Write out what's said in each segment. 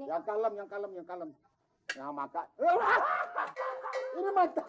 Yang kalem. Nah, maka ini mantap.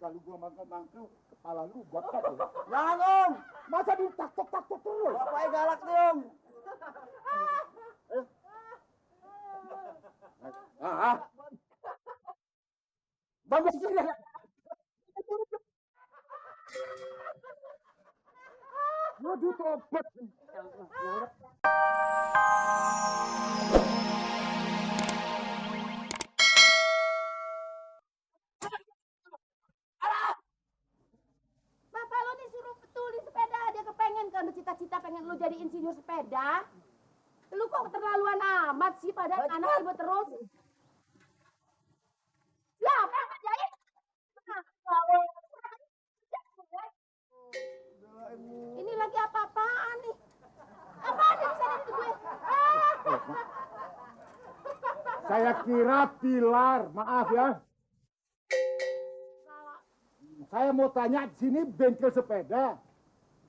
Kalau gua makan mangkuk, kepala lu botak ya. Jangan Om. Masa ditaktok terus? Bapaknya galak nih Om. Bagus sih. Waduh, tobat. Bapak lo nih suruh betulin sepeda, dia kepengen kan cita-cita pengen lu jadi insinyur sepeda. Lu kok keterlaluan amat sih pada anak ibu terus. Siapa yang kerjain? Ini lagi apa-apaan nih? Apaan yang bisa dari gue? Saya kira pilar, maaf ya. Saya mau tanya, sini bengkel sepeda.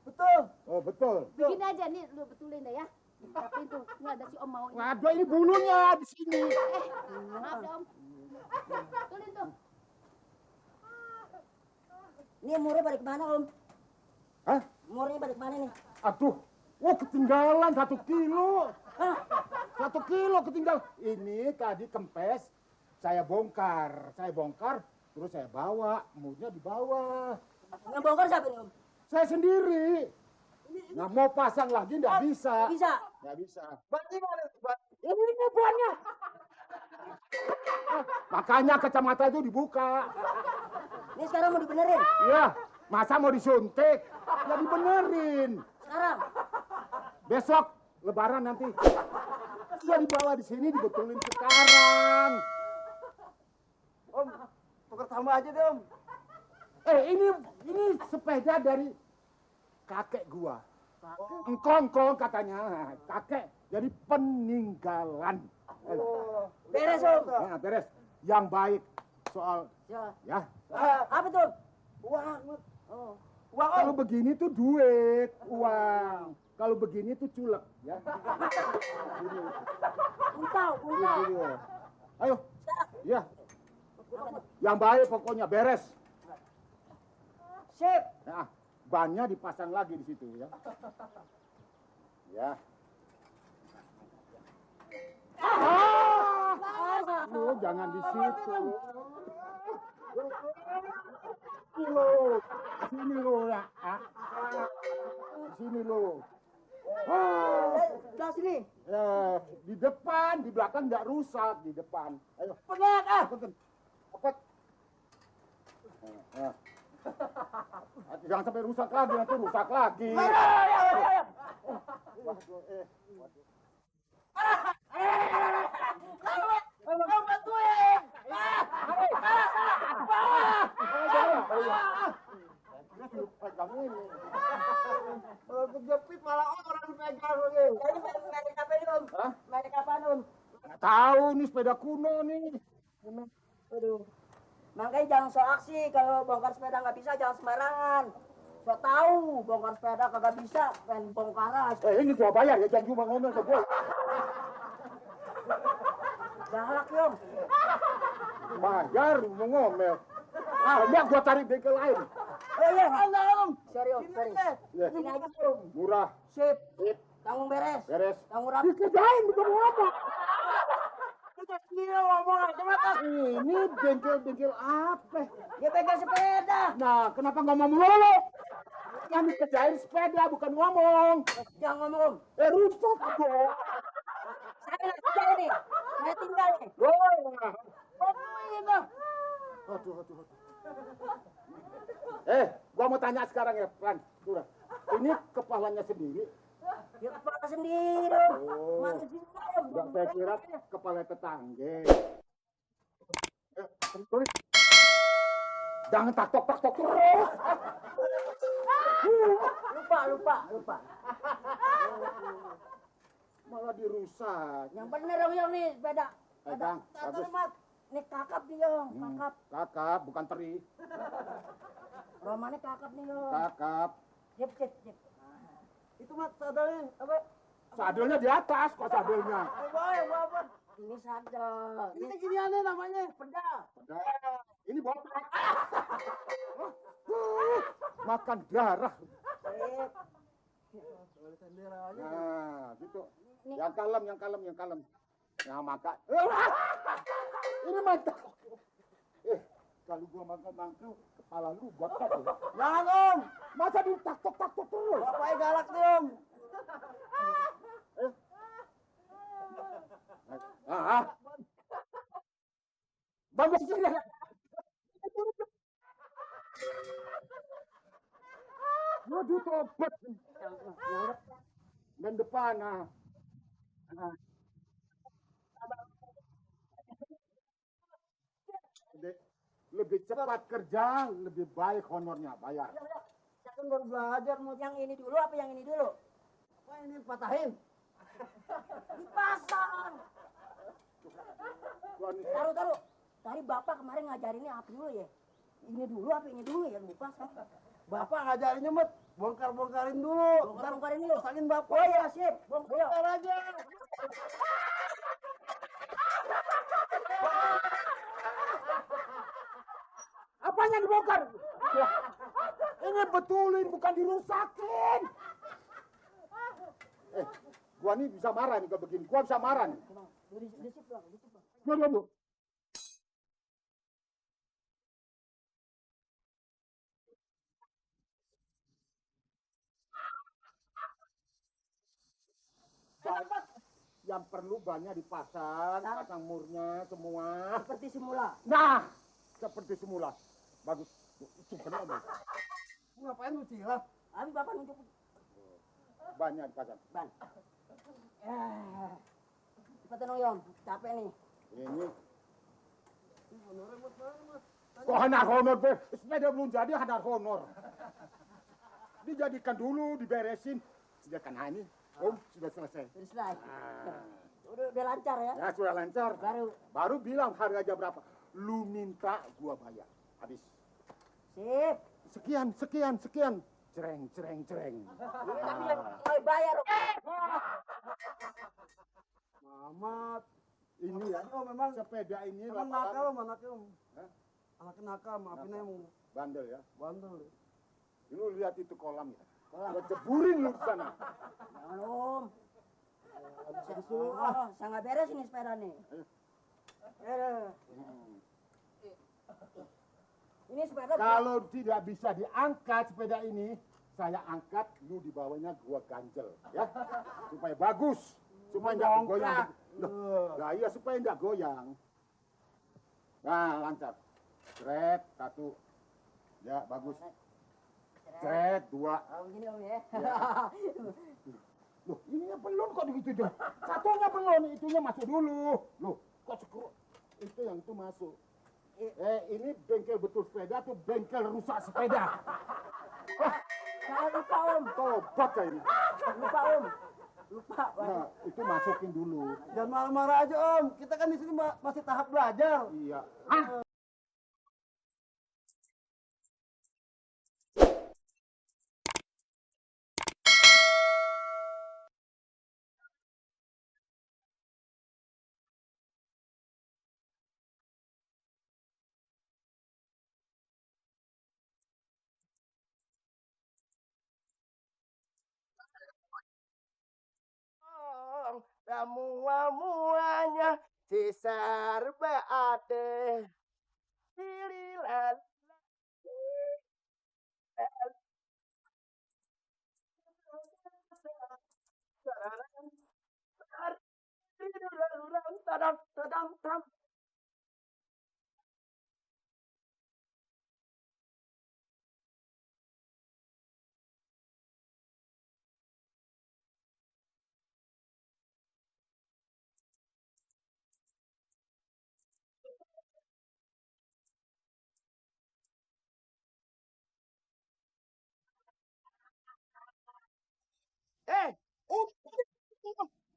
Betul. Oh, betul. Begini aja nih, lu betulin deh ya. Tapi itu nggak ada si Om mau. Waduh, ini bulunya di sini. Maaf deh Om. Betulin tuh. Ini murnya balik mana Om? Hah? Murnya balik mana nih? Aduh, ketinggalan 1 kilo. 1 kilo ketinggalan. Ini tadi kempes, saya bongkar, terus saya bawa, murnya di bawah. Yang bongkar siapa nih Om? Saya sendiri. Nah, mau pasang lagi nggak bisa. Nggak bisa. Berarti mana? Ini bannya. Makanya kacamata itu dibuka. Ini sekarang mau dibenerin? Iya, masa mau disuntik? Ya dibenerin. Sekarang? Besok lebaran nanti. Dia dibawa di sini dibetulin sekarang. Om, tukar tambah aja deh Om. Ini sepeda dari kakek gua. Engkong katanya. Kakek jadi peninggalan. Beres Om. Nah, beres. Yang baik soal ya. Apa tuh? Uang. Oh. Uang Om. Kalau begini tuh duit, uang. Kalau begini tuh culek, ya. Untau. Ayo. Ya. Yang baik pokoknya beres. Sip. Nah, bannya dipasang lagi di situ ya. Ya. Oh, jangan di situ. Sini lo ya. Sini lo. Sebelah sini. Di depan, di belakang nggak rusak, di depan. Ayo. Pegang Cepat. Jangan sampai rusak lagi, nanti rusak lagi. Kalau kejepit malah orang pegang lagi. Ini merek apa ini Om? Merek apaan Om? Nggak tahu nih sepeda kuno nih. Aduh. Makanya jangan so aksi, kalau bongkar sepeda nggak bisa jangan sembarangan. So tahu bongkar sepeda kagak bisa, main bongkaran. Ini gua bayar ya, jangan cuma ngomel ke gua. Galak Om. Bayar mau ngomel. Banyak gua cari bengkel lain. Iya, Om. Sorry Om, sorry. Ya. Ini aja Om. Murah. Sip. Sip. Tanggung beres. Beres. Tanggung rapi. Dikerjain bukan apa. Iya, ngomong aja mata. Ini bengkel apa? Dia pegang sepeda. Nah, kenapa nggak mau melulu? Yang dikerjain sepeda bukan ngomong. Jangan ngomong Om. Rusak gua. Saya nggak kerja ini. Saya tinggal nih. Aduh. Gua mau tanya sekarang ya, Fran. Udah. Ini kepalanya sendiri. Ya kepala sendiri. Oh. Mati sini Om. Enggak, saya kira kepala tetangga. Tulis. Jangan taktok terus. Lupa. Malah dirusak. Yang bener Om yang nih sepeda. Pegang, bagus. Nih kakap nih Om, kakap. Kakap, bukan teri. Romannya kakap nih Om. Kakap. Jep. Itu mah saudara apa? Sadelnya di atas kok sadelnya. Ini sadel. Ini giniannya namanya. Sepeda. Ini botak. Makan darah. Nah, gitu. Yang kalem. Yang makan. Ini mantap. Kalau gua makan mangkuk, kepala lu botak ya. Jangan Om. Masa ditaktok terus? Bapaknya galak nih Om. Bagus sini. Waduh, tobat. Dan depan, nah. Lebih cepat kerja, lebih baik honornya, bayar. Saya kan baru belajar mau yang ini dulu apa yang ini dulu? Apa ini patahin? Dipasang. Gua nih, Taruh. Tadi Bapak kemarin ngajarinnya apa dulu ya? Ini dulu apa ini dulu ya? Lupa saya. Bapak ngajarinnya Mat, bongkar-bongkarin dulu. Bongkar-bongkarin dulu. Salin Bapak. Oh iya, sip. Bongkar aja. apanya dibongkar? Ya, ini betulin, bukan dirusakin. Gua nih bisa marah nih kalau begini. Gua bisa marah nih. Disip dong. Gua. Yang perlu banyak dipasang, pasang murnya semua. Seperti semula. Nah, seperti semula. Bagus. Itu benar, Bang. Ngapain lu cilap? Abi Bapak nunjuk. Banyak dipasang. Ban. Cepat dong Yom, capek nih. Ini. Kok hanar honor, Be? Sepeda belum jadi hanar honor. Dijadikan dulu, diberesin. Sediakan ini. Sudah selesai. Sudah selesai. Udah lancar ya? Ya, sudah lancar. Baru bilang harganya berapa. Lu minta, gua bayar. Habis. Sip. Sekian. Cereng. Tapi yang mau bayar. Mamat. Ini ya. Oh memang Sepeda ini memang nakal Om, anaknya Om. Hah? Anaknya nakal, maafin aja Om. Bandel ya. Bandel. Lu lihat itu kolam ya. Gua ceburin lu ke sana. Jangan Om. Bisa disuruh. Saya nggak beres ini sepeda nih. Ini sepeda. Kalau tidak bisa diangkat sepeda ini, saya angkat, lu di bawahnya gua ganjel, ya. Supaya bagus, supaya enggak goyang. Nah, iya supaya enggak goyang. Nah, lancar. Cret, 1. Ya, bagus. Cret, 2. Oh, begini Om ya. Loh, ininya belum kok begitu tuh. Satunya belum, itunya masuk dulu. Loh, kok sekru? Itu yang itu masuk. Ini bengkel betul sepeda tuh bengkel rusak sepeda. Jangan lupa Om. Tobat kayak ini. Lupa Om. Lupa. Nah, itu masukin dulu. Jangan marah-marah aja Om. Kita kan di sini masih tahap belajar. Iya. Semua-muanya si serba ada. Dililan.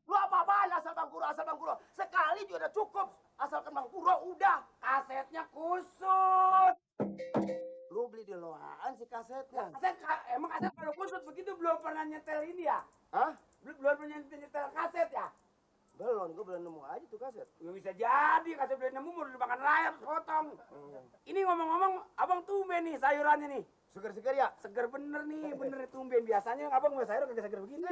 Lu apa-apaan asal Bang Kuro. Sekali juga udah cukup. Asalkan Bang Kuro udah. Kasetnya kusut. Lu beli di loaan si kasetnya. Emang kaset kalau kusut begitu belum pernah nyetel ini ya? Hah? Belum punya nyetel kaset ya? Belum, gue belum nemu aja tuh kaset. Ya bisa jadi kaset belum nemu mau dimakan rayap sepotong. Ini ngomong-ngomong, abang tumben nih sayurannya nih. Seger-seger ya? Seger bener nih, bener tumben. Biasanya abang mau sayur kagak seger begini.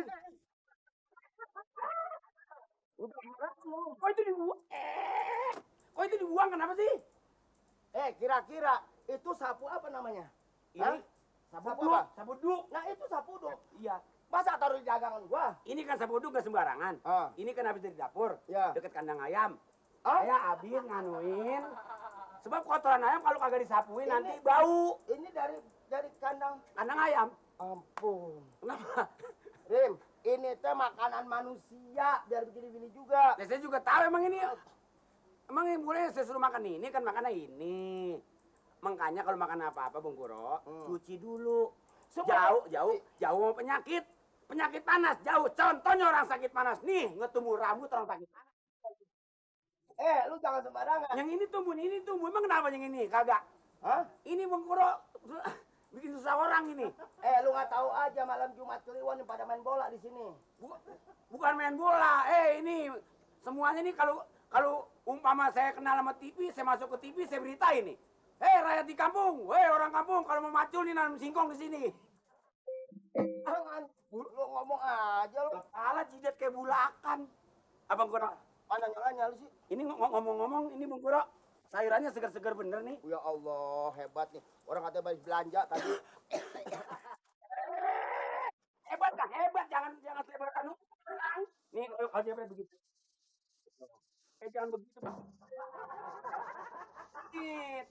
Kok itu dibuang? Kok itu dibuang kenapa sih? Kira-kira itu sapu apa namanya? Ini Sapu sapu apa? sapu duk. Nah itu sapu dong. Iya. Masa taruh di dagangan gua? Ini kan sapu duk gak sembarangan. Ah. Ini kan habis dari dapur, Ya. deket kandang ayam. Ah? Saya habis nganuin. Sebab kotoran ayam kalau kagak disapuin Ini- nanti bau. Ini dari kandang. Kandang ayam. Ampun. Kenapa? Rim, ini teh makanan manusia biar begini-begini juga. Ya, saya juga tahu emang ini. Emang ini boleh saya suruh makan ini kan makannya ini. Makanya kalau makan apa-apa Bung Kuro, cuci dulu. Semua- Jauh mau penyakit. Penyakit panas, jauh. Contohnya orang sakit panas. Nih, ngetumbuh rambut orang sakit panas. Lu jangan sembarangan. Yang ini tumbuh. Emang kenapa yang ini? Kagak. Hah? Ini Bung Kuro bikin susah orang ini. Lu nggak tahu aja malam Jumat Kliwon yang pada main bola di sini. Bukan main bola. Ini semuanya nih kalau umpama saya kenal sama TV, saya masuk ke TV, saya beritain nih. Rakyat di kampung, orang kampung kalau mau macul nih nanam singkong di sini. Jangan, lu ngomong aja lu. Salah jidat kayak bulakan. Abang Kuro, Mana nyalanya lu sih? ini ngomong-ngomong ini Bung Kuro, sayurannya segar-segar bener nih. Ya Allah, hebat nih. Orang katanya habis belanja tadi. Hebat, jangan lebarkan. Nih kalau dia begitu. Jangan begitu. Nih,